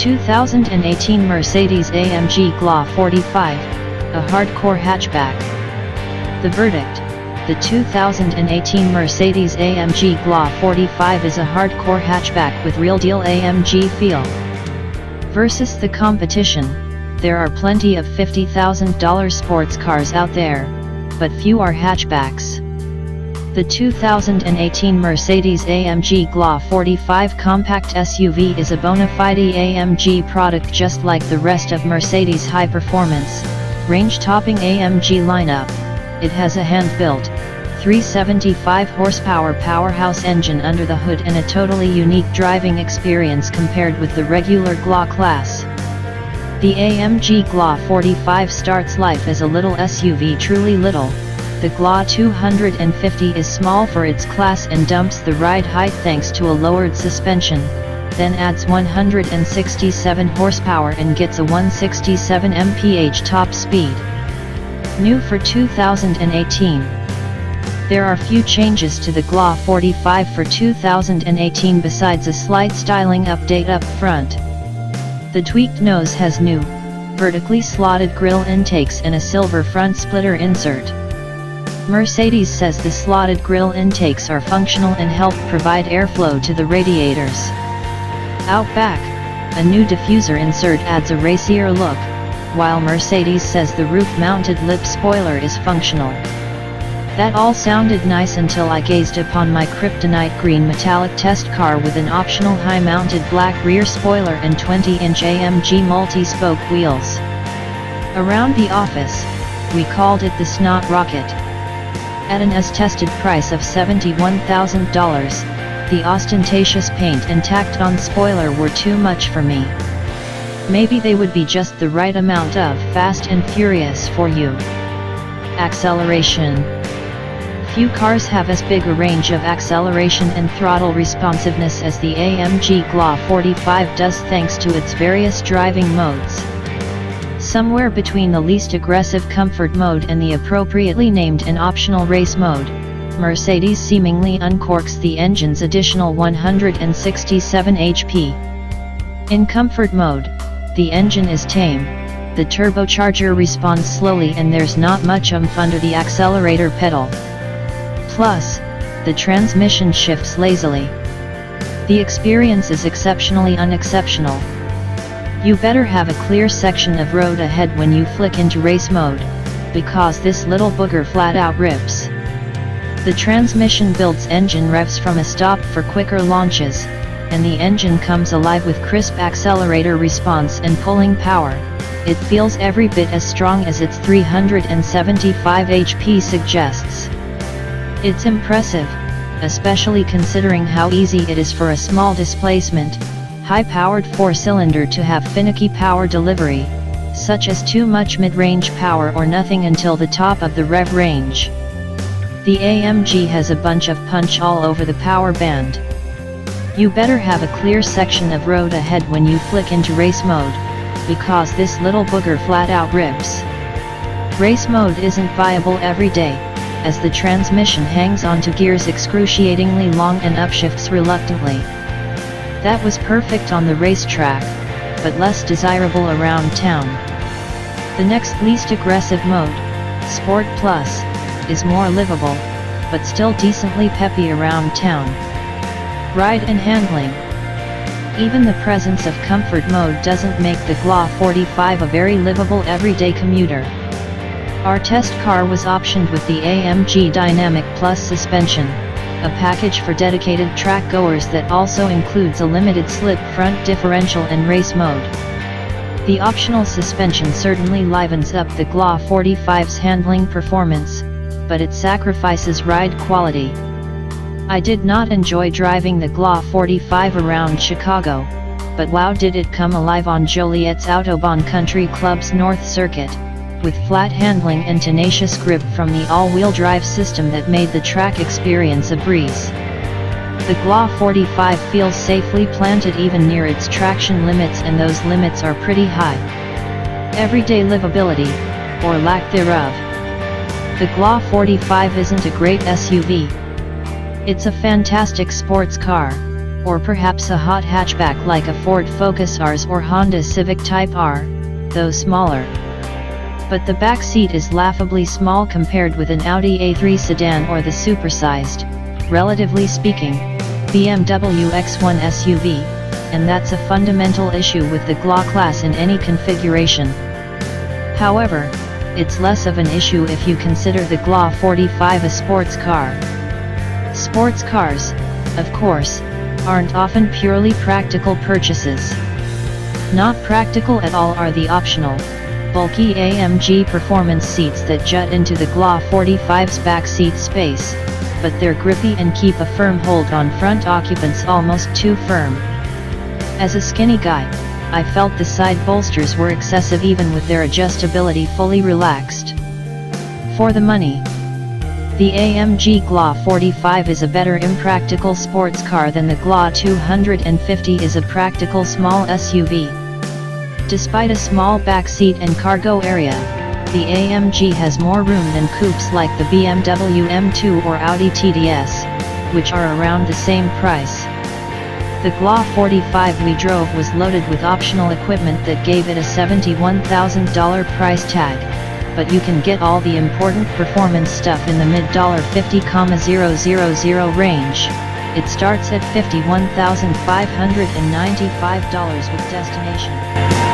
2018 Mercedes AMG GLA 45, a hardcore hatchback. The verdict: the 2018 Mercedes AMG GLA 45 is a hardcore hatchback with real-deal AMG feel. Versus the competition, there are plenty of $50,000 sports cars out there, but few are hatchbacks. The 2018 Mercedes AMG GLA 45 compact SUV is a bona fide AMG product, just like the rest of Mercedes' high-performance, range-topping AMG lineup. It has a hand-built, 375 horsepower powerhouse engine under the hood and a totally unique driving experience compared with the regular GLA-Class. The AMG GLA 45 starts life as a little SUV, truly little. The GLA 250 is small for its class and dumps the ride height thanks to a lowered suspension, then adds 167 horsepower and gets a 167 mph top speed. New for 2018. There are few changes to the GLA 45 for 2018 besides a slight styling update up front. The tweaked nose has new, vertically slotted grille intakes and a silver front splitter insert. Mercedes says the slotted grille intakes are functional and help provide airflow to the radiators. Out back, a new diffuser insert adds a racier look, while Mercedes says the roof-mounted lip spoiler is functional. That all sounded nice until I gazed upon my kryptonite green metallic test car with an optional high-mounted black rear spoiler and 20-inch AMG multi-spoke wheels. Around the office, we called it the Snot Rocket. At an as-tested price of $71,000, the ostentatious paint and tacked-on spoiler were too much for me. Maybe they would be just the right amount of Fast and Furious for you. Acceleration. Few cars have as big a range of acceleration and throttle responsiveness as the AMG GLA 45 does, thanks to its various driving modes. Somewhere between the least aggressive comfort mode and the appropriately named and optional race mode, Mercedes seemingly uncorks the engine's additional 167 HP. In comfort mode, the engine is tame, the turbocharger responds slowly and there's not much oomph under the accelerator pedal. Plus, the transmission shifts lazily. The experience is exceptionally unexceptional. You better have a clear section of road ahead when you flick into race mode, because this little booger flat out rips. The transmission builds engine revs from a stop for quicker launches, and the engine comes alive with crisp accelerator response and pulling power. It feels every bit as strong as its 375 HP suggests. It's impressive, especially considering how easy it is for a small displacement, high-powered four-cylinder to have finicky power delivery, such as too much mid-range power or nothing until the top of the rev range. The AMG has a bunch of punch all over the power band. You better have a clear section of road ahead when you flick into race mode, because this little booger flat out rips. Race mode isn't viable every day, as the transmission hangs onto gears excruciatingly long and upshifts reluctantly. That was perfect on the racetrack, but less desirable around town. The next least aggressive mode, Sport Plus, is more livable, but still decently peppy around town. Ride and handling. Even the presence of comfort mode doesn't make the GLA 45 a very livable everyday commuter. Our test car was optioned with the AMG Dynamic Plus suspension, a package for dedicated track goers that also includes a limited slip front differential and race mode. The optional suspension certainly livens up the GLA 45's handling performance, but it sacrifices ride quality. I did not enjoy driving the GLA 45 around Chicago, but wow, did it come alive on Joliet's Autobahn Country Club's North Circuit, with flat handling and tenacious grip from the all-wheel drive system that made the track experience a breeze. The GLA 45 feels safely planted even near its traction limits, and those limits are pretty high. Everyday livability, or lack thereof. The GLA 45 isn't a great SUV. It's a fantastic sports car, or perhaps a hot hatchback like a Ford Focus RS or Honda Civic Type R, though smaller. But the back seat is laughably small compared with an Audi A3 sedan or the supersized, relatively speaking, BMW X1 SUV, and that's a fundamental issue with the GLA-Class in any configuration. However, it's less of an issue if you consider the GLA-45 a sports car. Sports cars, of course, aren't often purely practical purchases. Not practical at all are the optional, bulky AMG performance seats that jut into the GLA-45's back seat space, but they're grippy and keep a firm hold on front occupants, almost too firm. As a skinny guy, I felt the side bolsters were excessive even with their adjustability fully relaxed. For the money, the AMG GLA-45 is a better impractical sports car than the GLA-250 is a practical small SUV. Despite a small back seat and cargo area, the AMG has more room than coupes like the BMW M2 or Audi TDS, which are around the same price. The GLA-45 we drove was loaded with optional equipment that gave it a $71,000 price tag, but you can get all the important performance stuff in the mid-$50,000 range. It starts at $51,595 with destination.